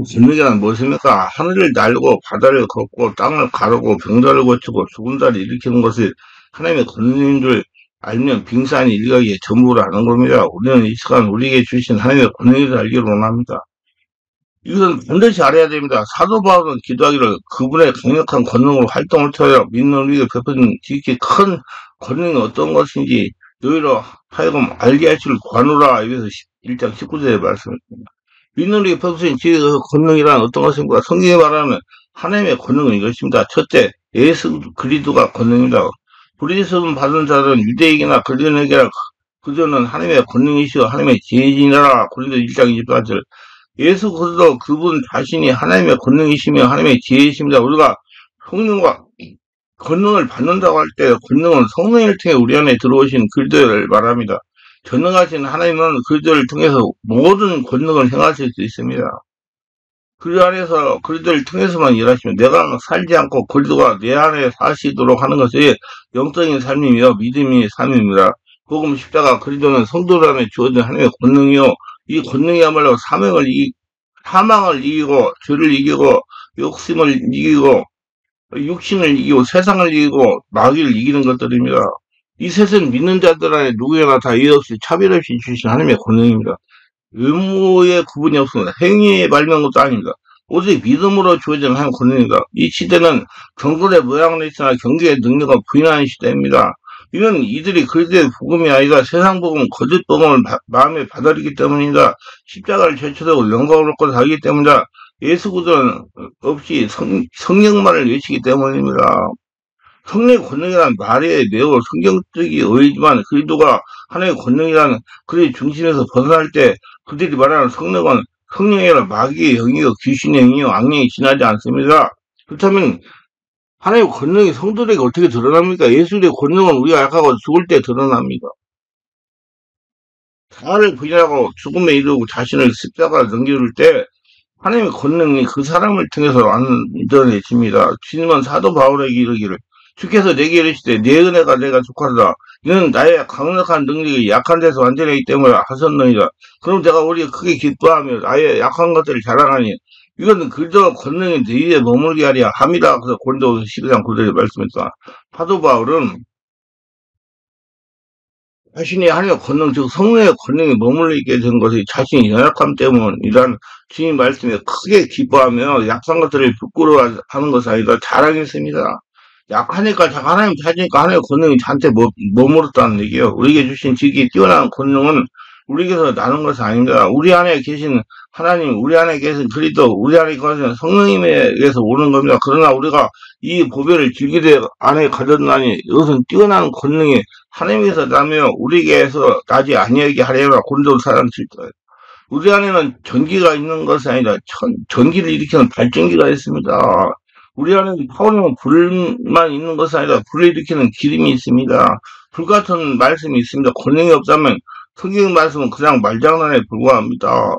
진리란 무엇입니까? 하늘을 날고 바다를 걷고 땅을 가르고 병자를 고치고 죽은 자를 일으키는 것이 하나님의 권능인 줄 알면 빙산이 일각에 전부를 아는 겁니다. 우리는 이 시간 우리에게 주신 하나님의 권능을 알기를 원합니다. 이것은 반드시 알아야 됩니다. 사도 바울은 기도하기를 그분의 강력한 권능으로 활동을 통하여 믿는 우리에게 베푸신 지극히 큰 권능이 어떤 것인지 너희로 하여금 알게 하시를 구하노라. 여기서 1장 19절에 말씀했습니다. 믿는 우리에게 베푸신 지극히 권능이란 어떤 것인가? 성경에 말하는 하나님의 권능은 이것입니다. 첫째, 예수 그리스도가 권능입니다. 부르심 받은 자들은 유대인이나 그리스도인에게나 그들은 하나님의 권능이시여 하나님의 지혜지니라. 고린도 1장 24절. 예수 그리스도 그분 자신이 하나님의 권능이시며 하나님의 지혜이십니다. 우리가 성령과 권능을 받는다고 할 때 권능은 성령을 통해 우리 안에 들어오신 그리스도를 말합니다. 전능하신 하나님은 그리스도를 통해서 모든 권능을 행하실 수 있습니다. 그 안에서 그리스도를 통해서만 일하시면 내가 살지 않고 그리스도가 내 안에 사시도록 하는 것이 영적인 삶이며 믿음의 삶입니다. 복음 십자가 그리스도는 성도들 안에 주어진 하나님의 권능이요. 이 권능이야말로 사망을 이기고 죄를 이기고 욕심을 이기고 육신을 이기고 세상을 이기고 마귀를 이기는 것들입니다. 이 셋은 믿는 자들 안에 누구에나 다 이유 없이 차별 없이 주신 하나님의 권능입니다. 의무의 구분이 없습니다. 행위에 발명한 것도 아닙니다. 오직 믿음으로 주어진 하나님의 권능입니다. 이 시대는 경건의 모양은 있으나 경계의 능력은 부인하는 시대입니다. 이는 이들이 그리스도의 복음이 아니라 세상 복음, 거짓 복음을 마음에 받아들이기 때문이다. 십자가를 제쳐두고 영광을 얻고 살기 때문이다. 예수 그리스도는 없이 성령만을 외치기 때문입니다. 성령의 권능이라는 말에 매우 성경적이 의지만 그리스도가 하나님의 권능이라는 그의 중심에서 벗어날 때 그들이 말하는 성령은 성령이라 마귀의 영이요 귀신의 영이요 악령이 지나지 않습니다. 그렇다면 하나님의 권능이 성도들에게 어떻게 드러납니까? 예수의 권능은 우리가 약하고 죽을 때 드러납니다. 자아를 부인하고 죽음에 이르고 자신을 십자가에 넘겨줄 때 하나님의 권능이 그 사람을 통해서 완전해집니다. 주님은 사도 바울에게 이르기를 주께서 내게 이르시되 내 은혜가 내가 족하다. 이는 나의 강력한 능력이 약한 데서 완전하기 때문에 하셨느니라. 그럼 내가 우리가 크게 기뻐하며 나의 약한 것들을 자랑하니 이건 그저 권능이 내 위에 머물게 하려 함이라. 그래서 고린도후서 12장 9절에 말씀했다. 사도 바울은 자신이 하나님의 권능, 즉 성령의 권능이 머물게 된 것이 자신이 연약함 때문이란 주님 말씀에 크게 기뻐하며 약한 것들을 부끄러워하는 것이 아니라 자랑했습니다. 약하니까 하나님 찾으니까 하나님의 권능이 저한테 머물렀다는 얘기예요. 우리에게 주신 지극히 뛰어난 권능은 우리에게서 나는 것이 아닙니다. 우리 안에 계신 하나님, 우리 안에 계신 그리스도, 우리 안에 계신 성령님에게서 오는 겁니다. 그러나 우리가 이 보배를 즐기되 안에 가졌나니 이것은 뛰어난 권능이 하나님에서 나며 우리에게서 나지 아니하게 하려면 고린도서 4장 7절. 우리 안에는 전기가 있는 것이 아니라 전기를 일으키는 발전기가 있습니다. 우리 안에는 타오르는 불만 있는 것이 아니라 불을 일으키는 기름이 있습니다. 불 같은 말씀이 있습니다. 권능이 없다면 성경 말씀은 그냥 말장난에 불과합니다.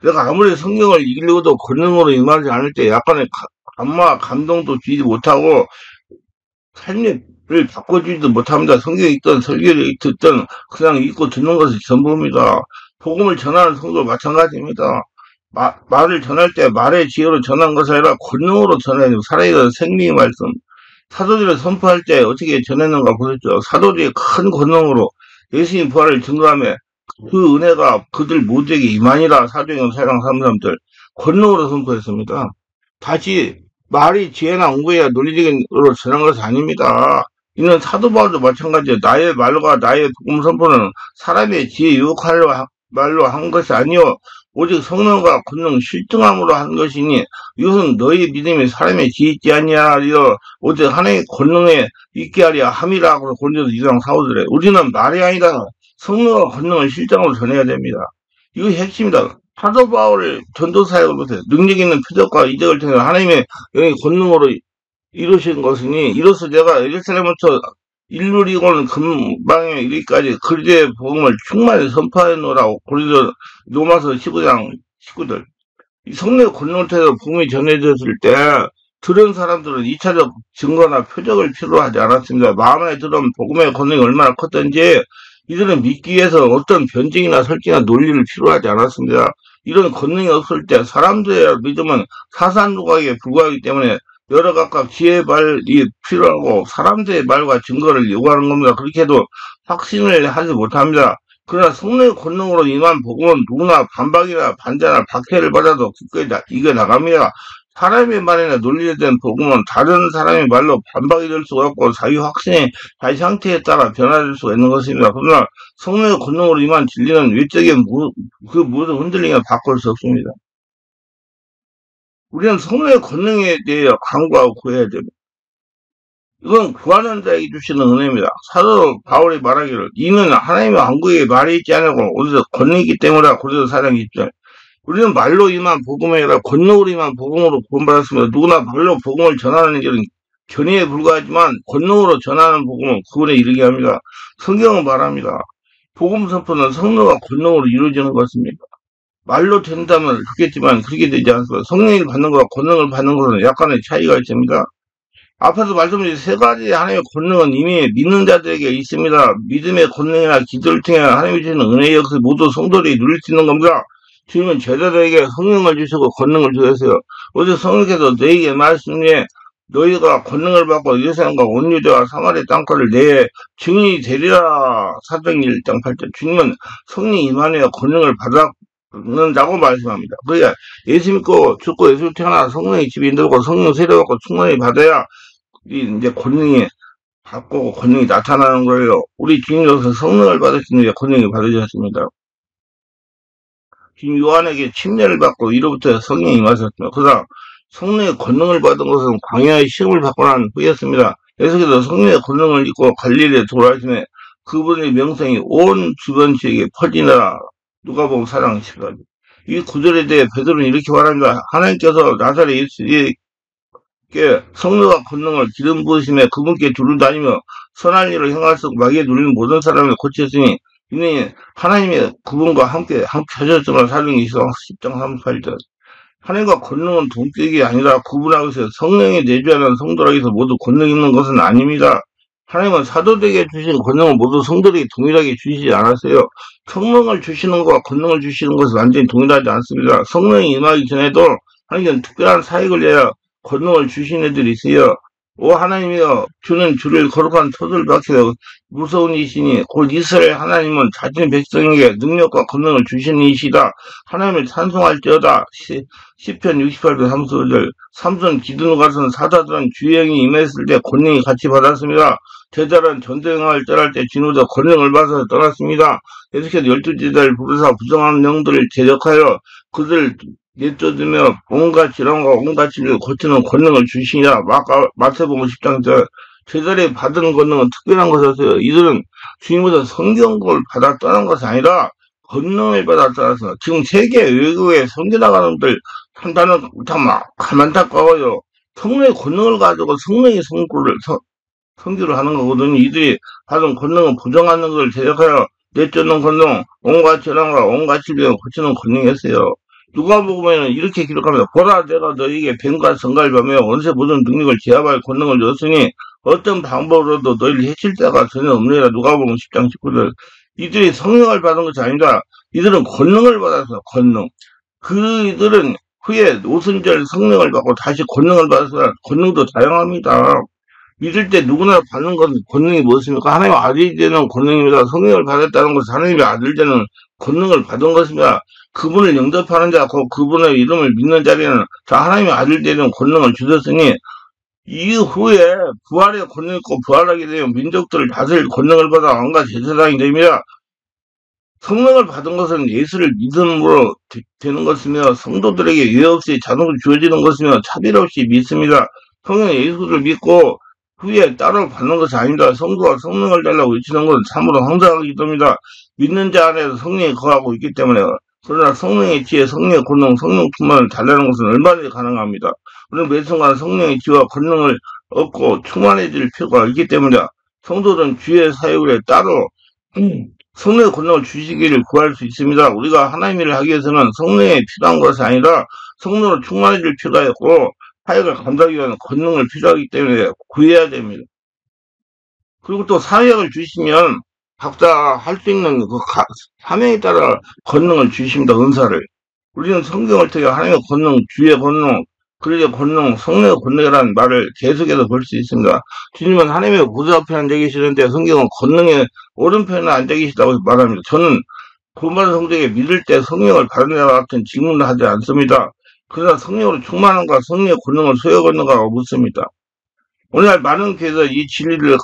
내가 아무리 성경을 읽려도 권능으로 임하지 않을 때 약간의 감마 감동도 주지 못하고 삶을 바꿔주지도 못합니다. 성경에 있던 설교를 듣던 그냥 읽고 듣는 것이 전부입니다. 복음을 전하는 성도 마찬가지입니다. 말을 전할 때 말의 지혜로 전한 것이 아니라 권능으로 전해야 됩니다. 살아있는 생명의 말씀. 사도들을 선포할 때 어떻게 전했는가 보셨죠? 사도들이 큰 권능으로 예수님 부활을 증거하며 그 은혜가 그들 모두에게 임하니라. 사도행전 4장 33절 권능으로 선포했습니다. 다시 말이 지혜나 옹고야 논리적으로 전한 것이 아닙니다. 이는 사도 바울도 마찬가지예요. 나의 말과 나의 복음 선포는 사람의 지혜 유혹하려 말로 한 것이 아니요 오직 성령과 권능 실증함으로 한 것이니 이것은 너희 믿음이 사람의 지혜 있지 아니하리요 오직 하나님의 권능에 있게 하려 함이라고 고린도서 2장 4, 5절에 우리는 말이 아니라 성령과 권능을 실장으로 전해야 됩니다. 이것이 핵심이다. 사도 바울의 전도사역을 보세요. 능력 있는 표적과 이적을 통해 하나님의 영의 권능으로 이루신 것이니 이로써 내가 예루살렘부터 일루리고는 금방에 이르기까지 그리스도의 복음을 충만히 선포하노라고 고린도 로마서 15장 19절. 이 성령의 권능을 통해서 복음이 전해졌을 때 들은 사람들은 2차적 증거나 표적을 필요하지 않았습니다. 마음에 들은 복음의 권능이 얼마나 컸던지 이들은 믿기 위해서 어떤 변증이나 설계나 논리를 필요하지 않았습니다. 이런 권능이 없을 때 사람들의 믿음은 사산조각에 불과하기 때문에 여러 각각 지혜의 말이 필요하고 사람들의 말과 증거를 요구하는 겁니다. 그렇게 해도 확신을 하지 못합니다. 그러나 성령의 권능으로 임한 복음은 누구나 반박이나 반대나 박해를 받아도 굳게 이겨나갑니다. 사람의 말이나 논리에 대한 복음은 다른 사람의 말로 반박이 될 수가 없고 자기 확신의 자기 상태에 따라 변화될 수가 있는 것입니다. 그러나 성령의 권능으로 임한 진리는 외적인 그 모든 흔들림을 바꿀 수 없습니다. 우리는 성령의 권능에 대해 간구하고 구해야 됩니다. 이건 구하는 자에게 주시는 은혜입니다. 사도 바울이 말하기를 이는 하나님의 왕국에 말이 있지 않고 오히려 권능이기 때문이라 고린도 4장 20절. 우리는 말로 임한 복음이 아니라 권능으로 임한 복음으로 구원받았습니다. 누구나 말로 복음을 전하는 일은 견해에 불과하지만 권능으로 전하는 복음은 구원에 이르게 합니다. 성경은 말합니다. 복음 선포는 성령과 권능으로 이루어지는 것입니다. 말로 된다면 좋겠지만 그렇게 되지 않습니다. 성령을 받는 것과 권능을 받는 것은 약간의 차이가 있습니다. 앞에서 말씀드린 세 가지 하나님의 권능은 이미 믿는 자들에게 있습니다. 믿음의 권능이나 기도를 통해 하나님이 주시는 은혜의 역사 모두 성도들이 누릴 수 있는 겁니다. 주님은 제자들에게 성령을 주시고 권능을 주셨어요. 어제 성령께서 너희에게 말씀해 너희가 권능을 받고 예루살렘과 온 유대와 사마리아 땅거를 내 증인이 되리라. 사도행 1장 8절. 주님은 성령 임하여 권능을 받는다고 말씀합니다. 그러니까 예수 믿고 죽고 예수 태어나 성령의 집에 인도하고 성령 세례받고 충만히 받아야 이제 권능이 받고 권능이 나타나는 거예요. 우리 주님께서 성령을 받으신 후에 권능이 받으셨습니다. 지금 요한에게 침례를 받고 이로부터 성령이 임하셨습니다. 그러나 성령의 권능을 받은 것은 광야의 시험을 받고 난 후였습니다. 예수께서 성령의 권능을 입고 갈릴리에 돌아오시며 그분의 명성이 온 주변 지역에 퍼지느라. 누가복음 4장 10절. 이 구절에 대해 베드로는 이렇게 말합니다. 하나님께서 나사렛 예수에게 성령과 권능을 기름 부으심에 그분께 두루 다니며 선한 일을 행할 수 없고 마귀에 눌린 모든 사람을 고쳤으니 이는 하나님의 그분과 함께 하셨지만 사도행 10장 38절. 하나님과 권능은 동격이 아니라 구분하고 있어요. 성령이 내주하는 성도라고 해서 모두 권능 있는 것은 아닙니다. 하나님은 사도들에게 주신 권능을 모두 성도들에게 동일하게 주시지 않았어요. 성령을 주시는 것과 권능을 주시는 것은 완전히 동일하지 않습니다. 성령이 임하기 전에도 하나님은 특별한 사역을 위하여 권능을 주신 애들이 있어요. 오 하나님이여 주는 주를 거룩한 토를 박혀 무서운 이시니 곧 이스라엘 하나님은 자신의 백성에게 능력과 권능을 주신 이시다. 하나님을 찬송할지어다. 시편 68편 35절. 삼손 기드론 같은 사자들은 주행이 임했을 때 권능이 같이 받았습니다. 제자는 전쟁을 떠날 때 진호자 권능을 받아서 떠났습니다. 예수께서 12제자를 부르사 부정한 영들을 제적하여 그들 내쫓으며 온갖 질환과 온갖 질병을 고치는 권능을 주시냐. 마태복음 10장 제자들이 받은 권능은 특별한 것이었어요. 이들은 주님보다 성경을 받아 떠난 것이 아니라 권능을 받아 떠나서 지금 세계 외국에 선교 나가는 분들 참 안타까워요. 성령의 권능을 가지고 성령의 선교를 하는 거거든요. 이들이 받은 권능은 부정하는 것을 제적하여 내쫓는 권능, 온갖 질환과 온갖 질병을 고치는 권능이었어요. 누가복음에는 이렇게 기록합니다. 보라 내가 너희에게 뱀과 성갈 밤에 원세 모든 능력을 제압할 권능을 줬으니 어떤 방법으로도 너희를 해칠 자가 전혀 없느니라. 누가복음 10장 19절. 이들이 성령을 받은 것이 아니라 이들은 권능을 받아서 권능. 그들은 후에 오순절 성령을 받고 다시 권능을 받아서 권능도 다양합니다. 믿을 때 누구나 받는 것은 권능이 무엇입니까? 하나님의 아들이 되는 권능입니다. 성령을 받았다는 것은 하나님의 아들 되는 권능을 받은 것입니다. 그분을 영접하는 자, 그분의 이름을 믿는 자리에는 자 하나님의 아들 되는 권능을 주셨으니 이후에 부활의 권능이 있고 부활하게 되면 민족들을 다스릴 권능을 받아 왕과 제사장이 됩니다. 성령을 받은 것은 예수를 믿음으로 되는 것이며 성도들에게 예외 없이 자동으로 주어지는 것이며 차별 없이 믿습니다. 성령 예수를 믿고 후에 따로 받는 것이 아닙니다. 성도가 성령을 달라고 외치는 것은 참으로 황당한 기도입니다. 믿는 자 안에서 성령이 거하고 있기 때문에. 그러나 성령의 지혜, 성령의 권능, 성령 충만을 달라는 것은 얼마든지 가능합니다. 우리는 매 순간 성령의 지혜와 권능을 얻고 충만해질 필요가 있기 때문에 성도들은 주의 사역을 해 따로 성령의 권능을 주시기를 구할 수 있습니다. 우리가 하나님 일을 하기 위해서는 성령이 필요한 것이 아니라 성령으로 충만해질 필요가 있고 사역을 감당하기 위한 권능을 필요하기 때문에 구해야 됩니다. 그리고 또 사역을 주시면 각자 할 수 있는 사명에 따라 권능을 주십니다, 은사를. 우리는 성경을 통해 하나님의 권능, 주의 권능, 그리의 권능, 성령의 권능이라는 말을 계속해서 볼 수 있습니다. 주님은 하나님의 보좌 앞에 앉아 계시는데 성경은 권능의 오른편에 앉아 계시다고 말합니다. 저는 본반 성경에 믿을 때 성령을 받은 자와 같은 질문을 하지 않습니다. 그러나 성령으로 충만한가 성령의 권능을 소유하는가 묻습니다. 오늘날 많은 교회에서 이 진리를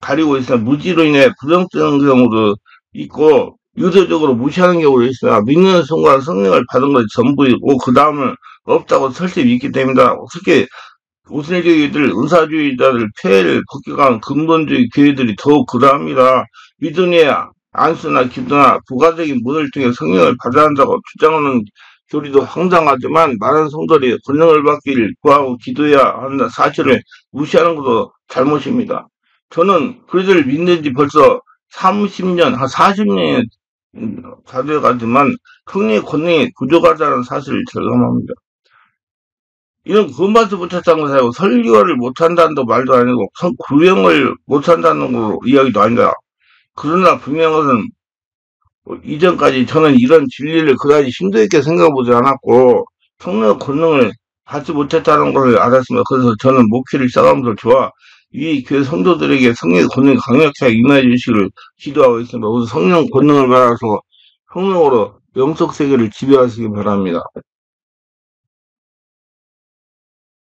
가리고 있으나 무지로 인해 부정적인 경우도 있고 유도적으로 무시하는 경우도 있으나 믿는 순간 성령을 받은 것이 전부이고 그 다음은 없다고 설득이 믿기 때문이다. 특히 우슬교회들, 은사주의자들 폐해를 폭격한 근본주의 교회들이 더욱 그러합니다. 믿음의 안수나 기도나 부가적인 문을 통해 성령을 받아야 한다고 주장하는 교리도 황당하지만 많은 성도들이 권능을 받기를 구하고 기도해야 한다 사실을 무시하는 것도 잘못입니다. 저는 그들을 믿는 지 벌써 30년, 한 40년이 다 돼가지만 성령의 권능이 부족하다는 사실을 절감합니다. 이런 구원받지 못했다는 것이 아니고 설교를 못한다는 말도 아니고 구형을 못한다는 거 이야기도 아니다. 그러나 분명한 것은 이전까지 저는 이런 진리를 그다지 심도 있게 생각해보지 않았고 성령의 권능을 받지 못했다는 것을 알았습니다. 그래서 저는 목회를 시작하면서 저와 이 교회 성도들에게 성령의 권능이 강력하게 임해 주시기를 기도하고 있습니다. 그래서 성령 권능을 받아서 성령으로 영적 세계를 지배하시기 바랍니다.